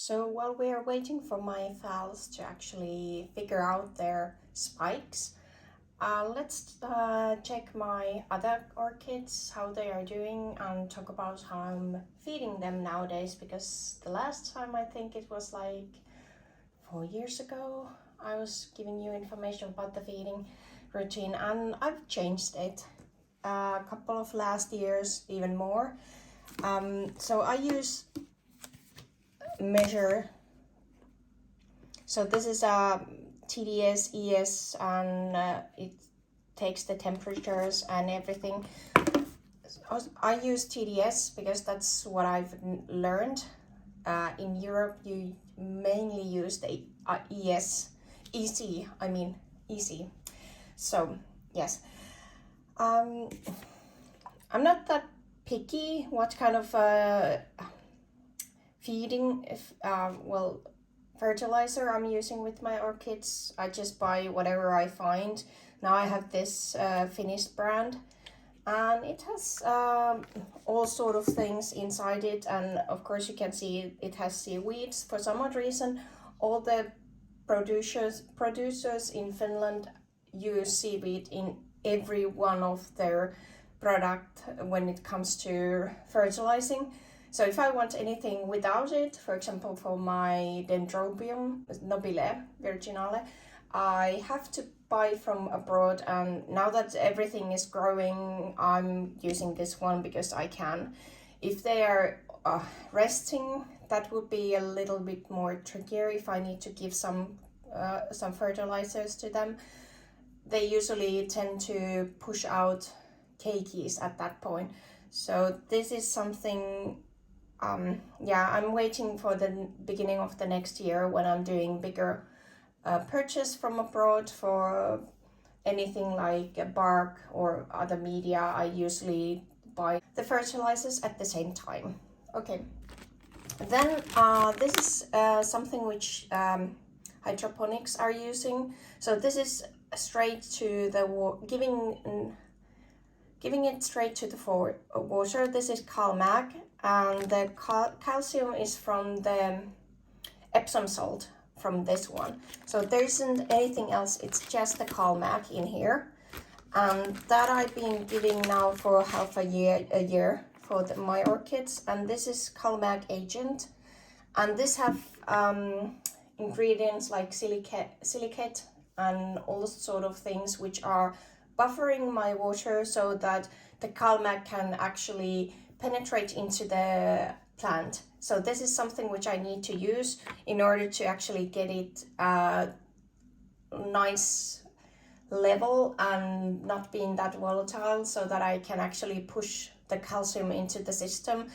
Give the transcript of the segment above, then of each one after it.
So while we are waiting for my files to actually figure out their spikes, let's check my other orchids, how they are doing, and talk about how I'm feeding them nowadays, because the last time I think it was like 4 years ago, I was giving you information about the feeding routine, and I've changed it a couple of last years, even more. So I use measure. So this is a TDS, ES, and it takes the temperatures and everything. I use TDS because that's what I've learned. In Europe, you mainly use the EC. So yes, I'm not that picky what kind of feeding fertilizer I'm using with my orchids. I just buy whatever I find. Now I have this Finnish brand, and it has all sort of things inside it, and of course you can see it has seaweeds. For some odd reason, all the producers in Finland use seaweed in every one of their product when it comes to fertilizing. So if I want anything without it, for example for my Dendrobium nobile virginale, I have to buy from abroad, and now that everything is growing, I'm using this one because I can. If they are resting, that would be a little bit more trickier if I need to give some fertilizers to them. They usually tend to push out keikis at that point. So this is something, I'm waiting for the beginning of the next year when I'm doing bigger purchase from abroad for anything like a bark or other media. I usually buy the fertilizers at the same time. Okay, then this is something which hydroponics are using. So this is straight to the giving it straight to the water. This is CalMag, and the calcium is from the Epsom salt from this one. So there isn't anything else, it's just the CalMag in here. And that I've been giving now for half a year for my orchids. And this is CalMag Agent. And this have ingredients like silicate and all sort of things which are buffering my water so that the CalMag can actually penetrate into the plant. So this is something which I need to use in order to actually get it nice level and not being that volatile, so that I can actually push the calcium into the system.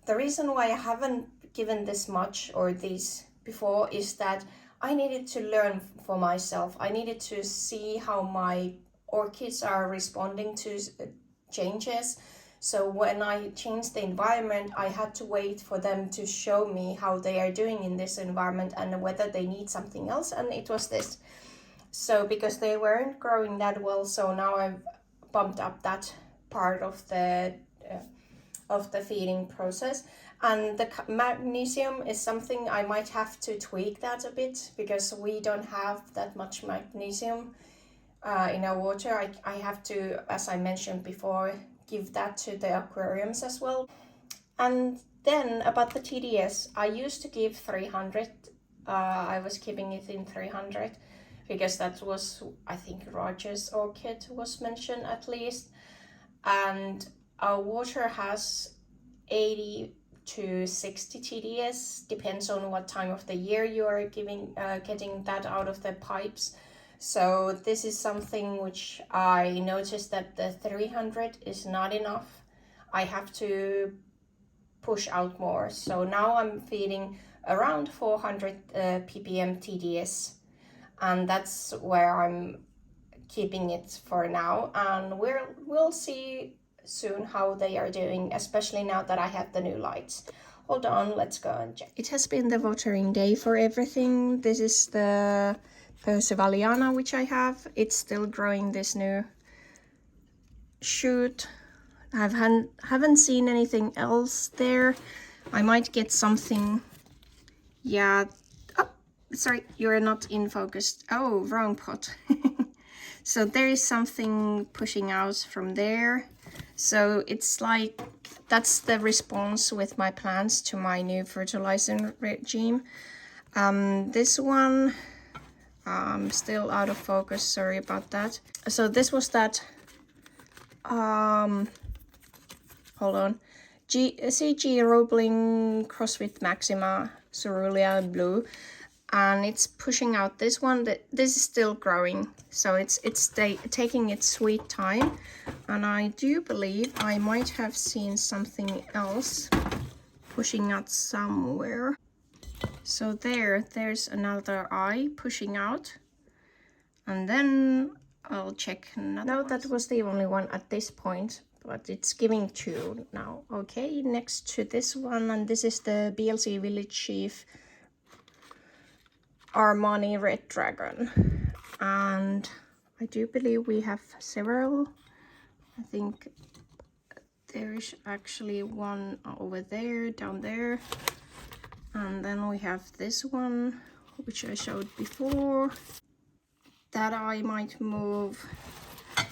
The reason why I haven't given this much or these before is that I needed to learn for myself. I needed to see how my orchids are responding to changes. So when I changed the environment, I had to wait for them to show me how they are doing in this environment and whether they need something else, and it was this. So because they weren't growing that well, so now I've bumped up that part of the feeding process. And the magnesium is something I might have to tweak that a bit, because we don't have that much magnesium in our water. I have to, as I mentioned before, give that to the aquariums as well. And then about the TDS, I used to give 300. I was keeping it in 300 because that was, I think, Roger's orchid was mentioned at least. And our water has 80 to 60 TDS, depends on what time of the year you are getting that out of the pipes. So this is something which I noticed that the 300 is not enough. I have to push out more. So now I'm feeding around 400 ppm TDS, and that's where I'm keeping it for now. And we'll see soon how they are doing, especially now that I have the new lights. Hold on, let's go and check. It has been the watering day for everything. This is the Percivaliana which I have. It's still growing this new shoot. I haven't seen anything else there. I might get something Yeah. Oh, sorry, you're not in focus. Oh, wrong pot. So there is something pushing out from there. So it's like, that's the response with my plants to my new fertilizing regime. This one, I'm still out of focus, sorry about that. So this was that, hold on, CG Roebling cross with Maxima Cerulean Blue, and it's pushing out this one. This is still growing, so it's taking its sweet time. And I do believe I might have seen something else pushing out somewhere. So there's another eye pushing out, and then I'll check another. No, that was the only one at this point, but it's giving two now. Okay, next to this one, and this is the BLC Village Chief Armani Red Dragon, and I do believe we have several. I think there is actually one over there, down there, and then we have this one, which I showed before, that I might move.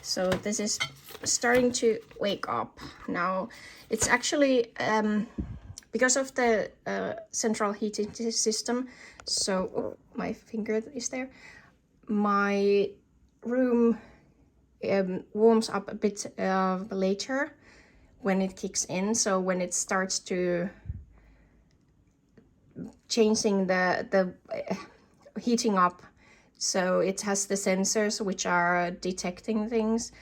So this is starting to wake up now. It's actually because of the central heating system. So oh, my finger is there. My room warms up a bit later when it kicks in. So when it starts to changing the heating up, so it has the sensors which are detecting things.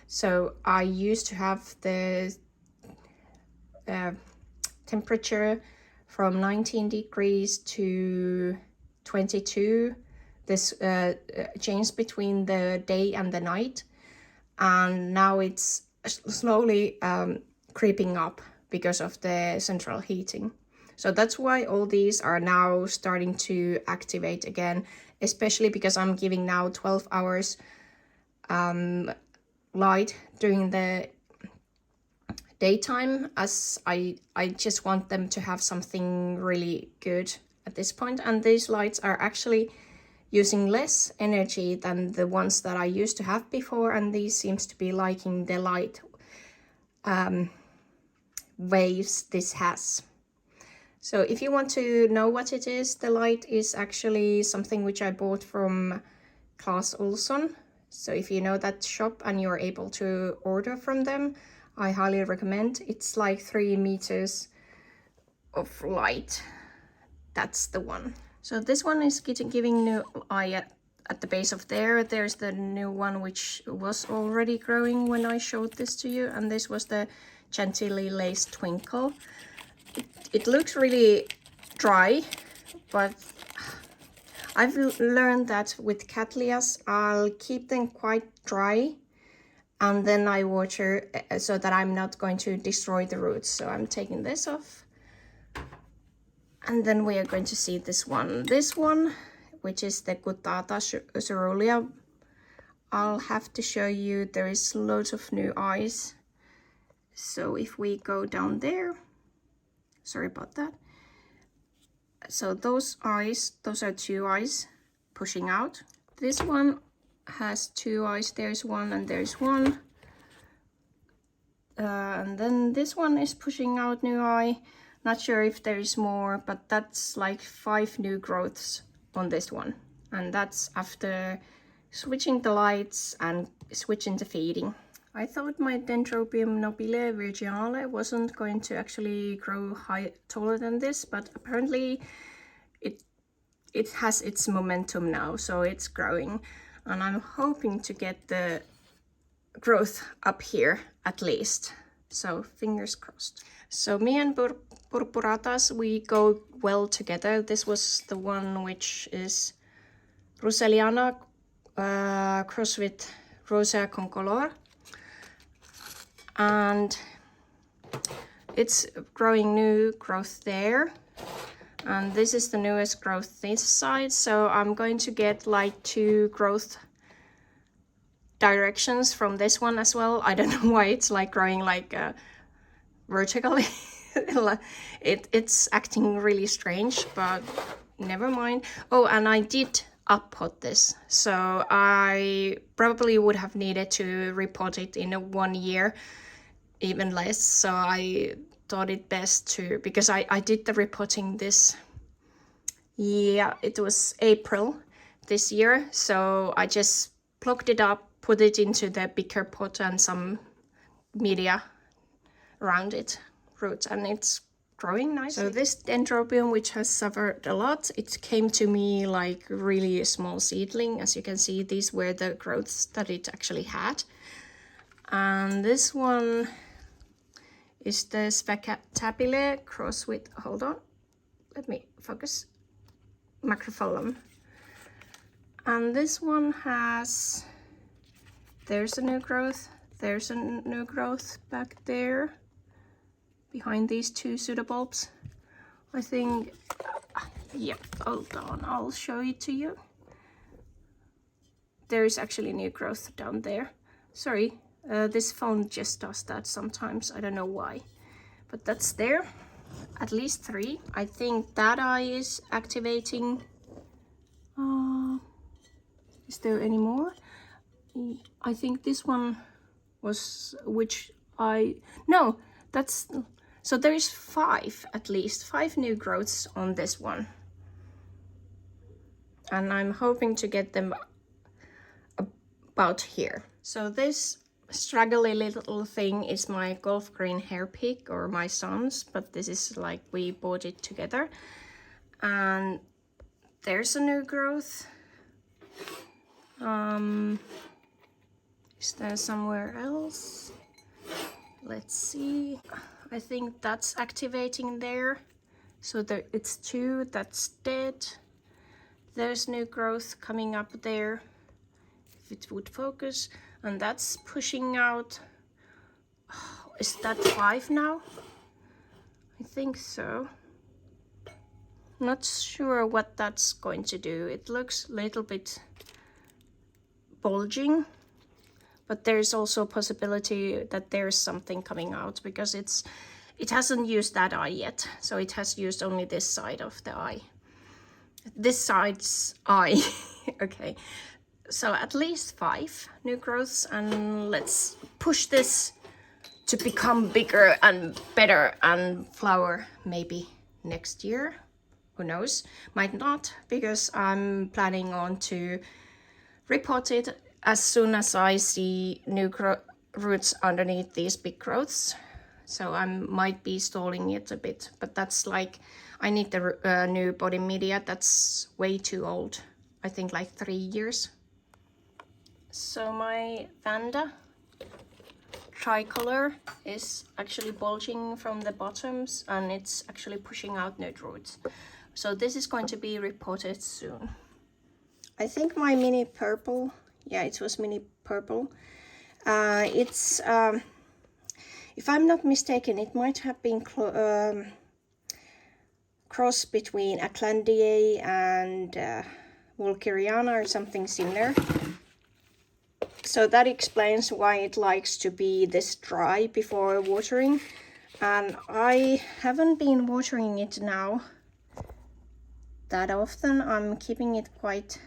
So I used to have the temperature from 19 degrees to 22, this change between the day and the night, and now it's slowly creeping up because of the central heating. So that's why all these are now starting to activate again, especially because I'm giving now 12 hours light during the daytime, as I just want them to have something really good at this point. And these lights are actually using less energy than the ones that I used to have before, and these seems to be liking the light waves this has. So if you want to know what it is, the light is actually something which I bought from Clas Ohlson. So if you know that shop and you're able to order from them, I highly recommend. It's like 3 meters of light. That's the one. So this one is giving new eye at the base of there. There's the new one which was already growing when I showed this to you, and this was the Chantilly Lace Twinkle. It looks really dry, but I've learned that with Cattleyas, I'll keep them quite dry and then I water so that I'm not going to destroy the roots. So I'm taking this off. And then we are going to see this one. This one, which is the Guttata Cerulean. I'll have to show you, there is loads of new eyes. So if we go down there, sorry about that. So those eyes, those are 2 eyes pushing out. This one has 2 eyes, there's one and there's one. And then this one is pushing out new eye. Not sure if there is more, but that's like 5 new growths on this one. And that's after switching the lights and switching the feeding. I thought my Dendrobium nobile virginale wasn't going to actually grow taller than this, but apparently it has its momentum now, so it's growing. And I'm hoping to get the growth up here at least. So fingers crossed. So me and Purpuratas, we go well together. This was the one which is Ruseliana cross with Rosa Concolor. And it's growing new growth there. And this is the newest growth this side. So I'm going to get like 2 growth directions from this one as well. I don't know why it's like growing like vertically. It's acting really strange, but never mind. Oh, and I did uppot this, so I probably would have needed to repot it in 1 year, even less. So I thought it best to, because I did the repotting this, yeah, it was April this year. So I just plucked it up, put it into the bigger pot and some media around it, roots, and it's growing nicely. So this dendrobium, which has suffered a lot, it came to me like really a small seedling. As you can see, these were the growths that it actually had. And this one is the spectabile cross with, hold on, let me focus, macrophyllum. And this one has, there's a new growth, there's a new growth back there behind these two pseudobulbs. I think, yep, hold on, I'll show it to you. There is actually new growth down there. Sorry, this phone just does that sometimes, I don't know why. But that's there, at least 3. I think that eye is activating. Is there any more? I think this one was, which no, that's, so there is 5, at least 5 new growths on this one. And I'm hoping to get them about here. So this straggly little thing is my golf green hairpig, or my son's, but this is like we bought it together. And there's a new growth. Is there somewhere else? Let's see. I think that's activating there. So there, it's 2 that's dead. There's new growth coming up there, if it would focus, and that's pushing out. Oh, is that 5 now? I think so. Not sure what that's going to do. It looks a little bit bulging, but there's also a possibility that there's something coming out, because it hasn't used that eye yet, so it has used only this side of the eye, this side's eye. Okay, so at least 5 new growths, and let's push this to become bigger and better and flower maybe next year. Who knows, might not, because I'm planning on to repot it as soon as I see new roots underneath these big growths. So I might be stalling it a bit, but that's like, I need the new body media. That's way too old. I think like 3 years. So my Vanda tricolor is actually bulging from the bottoms, and it's actually pushing out new roots. So this is going to be repotted soon. I think my mini purple, yeah, it was mini purple. It's, if I'm not mistaken, it might have been cross between Aclandiae and Wolkeriana or something similar. So that explains why it likes to be this dry before watering. And I haven't been watering it now that often. I'm keeping it quite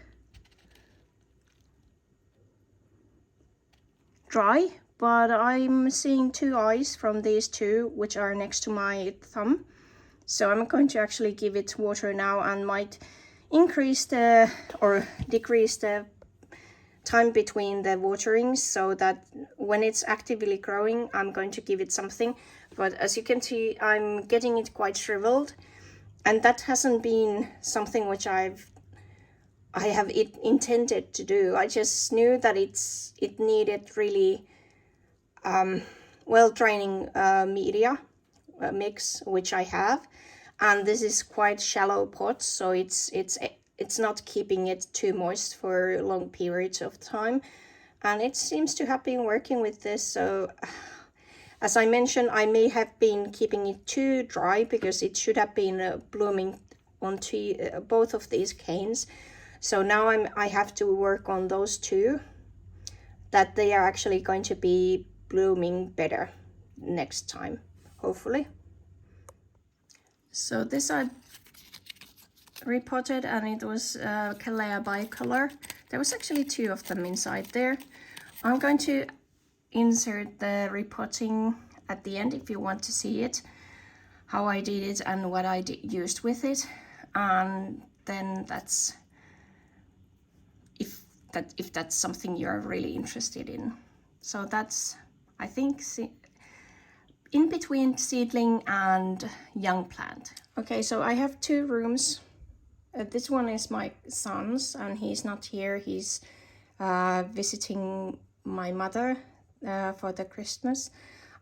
dry, but I'm seeing 2 eyes from these 2, which are next to my thumb. So I'm going to actually give it water now, and might increase the or decrease the time between the waterings, so that when it's actively growing, I'm going to give it something. But as you can see, I'm getting it quite shriveled, and that hasn't been something which I have intended to do. I just knew that it needed really well draining media mix, which I have, and this is quite shallow pot, so it's not keeping it too moist for long periods of time, and it seems to have been working with this. So as I mentioned, I may have been keeping it too dry, because it should have been blooming onto both of these canes. So now I have to work on those 2, that they are actually going to be blooming better next time, hopefully. So this I repotted, and it was Calea bicolor. There was actually 2 of them inside there. I'm going to insert the repotting at the end if you want to see it, how I did it and what I used with it. And then that's if that's something you're really interested in. So that's, I think, in between seedling and young plant. Okay, so I have 2 rooms. This one is my son's, and he's not here. He's visiting my mother for the Christmas.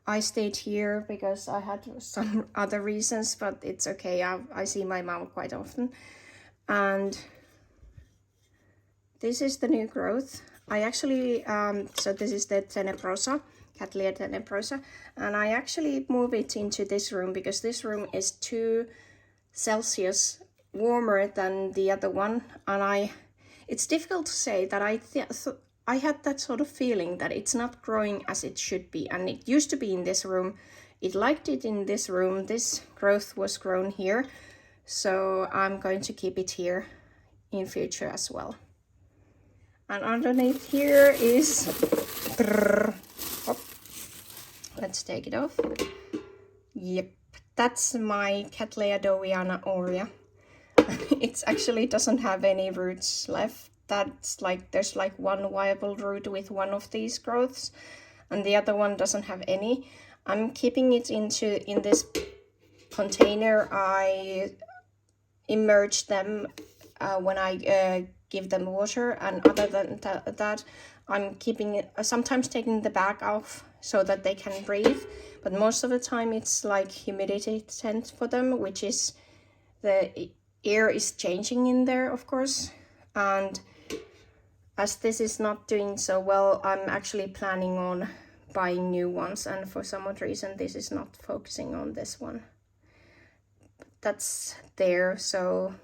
I stayed here because I had some other reasons, but it's okay. I see my mom quite often. And this is the new growth. I actually, so this is the Tenebrosa, Cattleya tenebrosa, and I actually move it into this room because this room is 2 Celsius warmer than the other one. And it's difficult to say that I had that sort of feeling that it's not growing as it should be. And it used to be in this room. It liked it in this room. This growth was grown here. So I'm going to keep it here in future as well. And underneath here is, let's take it off. Yep, that's my Cattleya dowiana aurea. It actually doesn't have any roots left. That's like, there's like 1 viable root with one of these growths, and the other one doesn't have any. I'm keeping it in this container. I immerse them when I give them water, and other than that, I'm keeping it, sometimes taking the bag off so that they can breathe, but most of the time it's like humidity tent for them, which is, the air is changing in there, of course. And as this is not doing so well, I'm actually planning on buying new ones, and for some odd reason this is not focusing on this one. That's there, so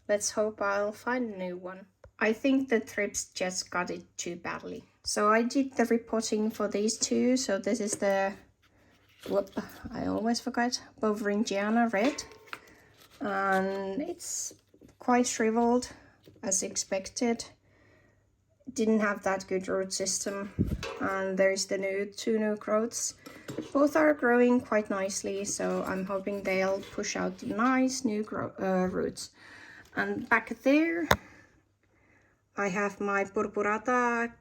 let's hope I'll find a new one. I think the thrips just got it too badly. So I did the repotting for these 2. So this is the, I always forget, Bovringiana red. And it's quite shriveled as expected. Didn't have that good root system. And there's the 2 new growths. Both are growing quite nicely, so I'm hoping they'll push out nice new roots. And back there I have my Purpurata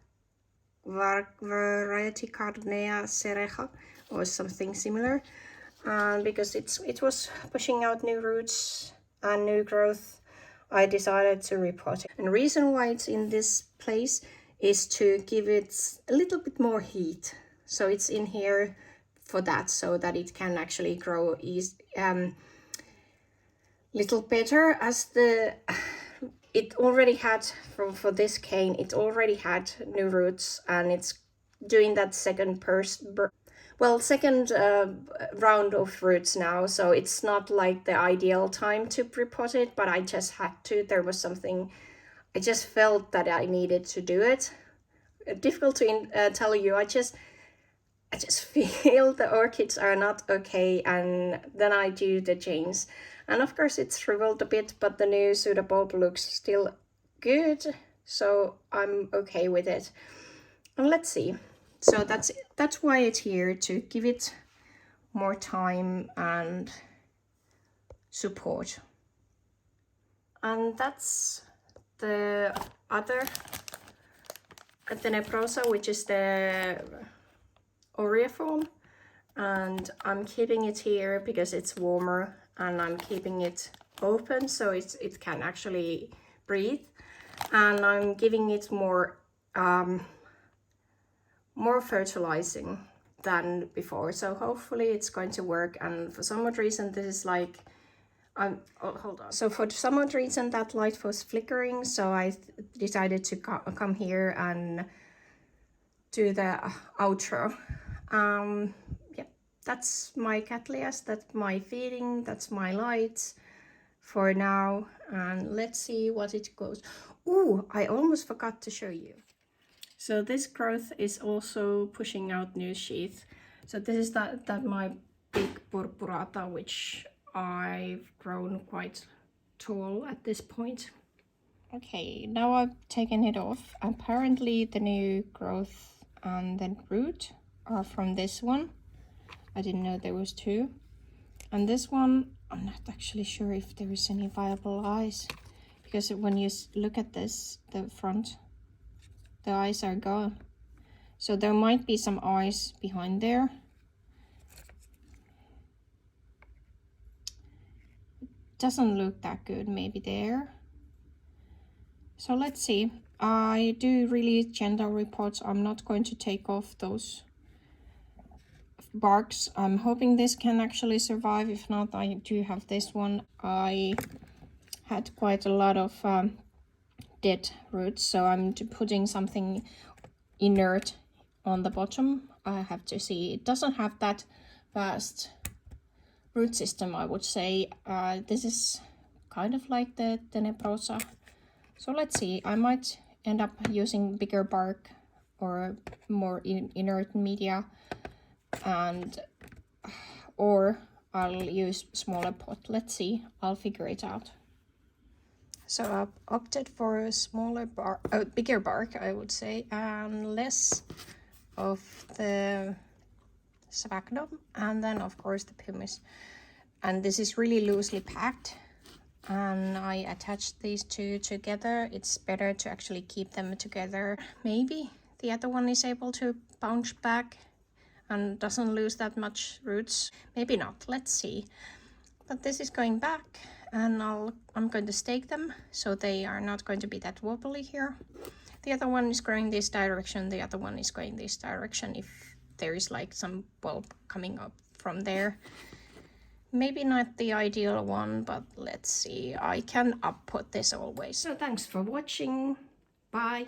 variety Cardnea cereja, or something similar. And because it was pushing out new roots and new growth, I decided to repot it. And the reason why it's in this place is to give it a little bit more heat. So it's in here for that, so that it can actually grow little better. As it already had, for this cane, it already had new roots, and it's doing that second round of roots now, so it's not like the ideal time to repot it, but I just had to. There was something, I just felt that I needed to do it. Difficult to tell you. I just feel the orchids are not okay, and then I do the change. And of course it's shriveled a bit, but the new pseudobulb looks still good, so I'm okay with it. And let's see. So that's why it's here, to give it more time and support. And that's the other Tenebrosa, which is the Oreaform, and I'm keeping it here because it's warmer, and I'm keeping it open so it can actually breathe, and I'm giving it more fertilizing than before, so hopefully it's going to work. And for some odd reason this is like, hold on. So for some odd reason that light was flickering, so I decided to come here and do the outro. Yeah, that's my Cattleyas, that's my feeding, that's my lights for now, and let's see what it goes. Ooh, I almost forgot to show you. So this growth is also pushing out new sheath. So this is that my big Purpurata, which I've grown quite tall at this point. Okay, now I've taken it off. Apparently the new growth and the root are from this one. I didn't know there was two. And this one, I'm not actually sure if there is any viable eyes, because when you look at this, the front, the eyes are gone. So there might be some eyes behind there. Doesn't look that good, maybe there. So let's see. I do really gentle repots. I'm not going to take off those barks. I'm hoping this can actually survive. If not, I do have this one. I had quite a lot of dead roots, so I'm putting something inert on the bottom. I have to see. It doesn't have that vast root system, I would say. This is kind of like the Tenebrosa. So let's see. I might end up using bigger bark or more inert media, and or I'll use smaller pot. Let's see. I'll figure it out. So I've opted for a smaller bark, bigger bark, I would say, and less of the sphagnum, and then of course the pumice. And this is really loosely packed, and I attached these two together. It's better to actually keep them together. Maybe the other one is able to bounce back and doesn't lose that much roots. Maybe not, let's see. But this is going back, and I'm going to stake them so they are not going to be that wobbly here. The other one is growing this direction, the other one is going this direction if there is like some bulb coming up from there. Maybe not the ideal one, but let's see. I can up-put this always. So thanks for watching. Bye.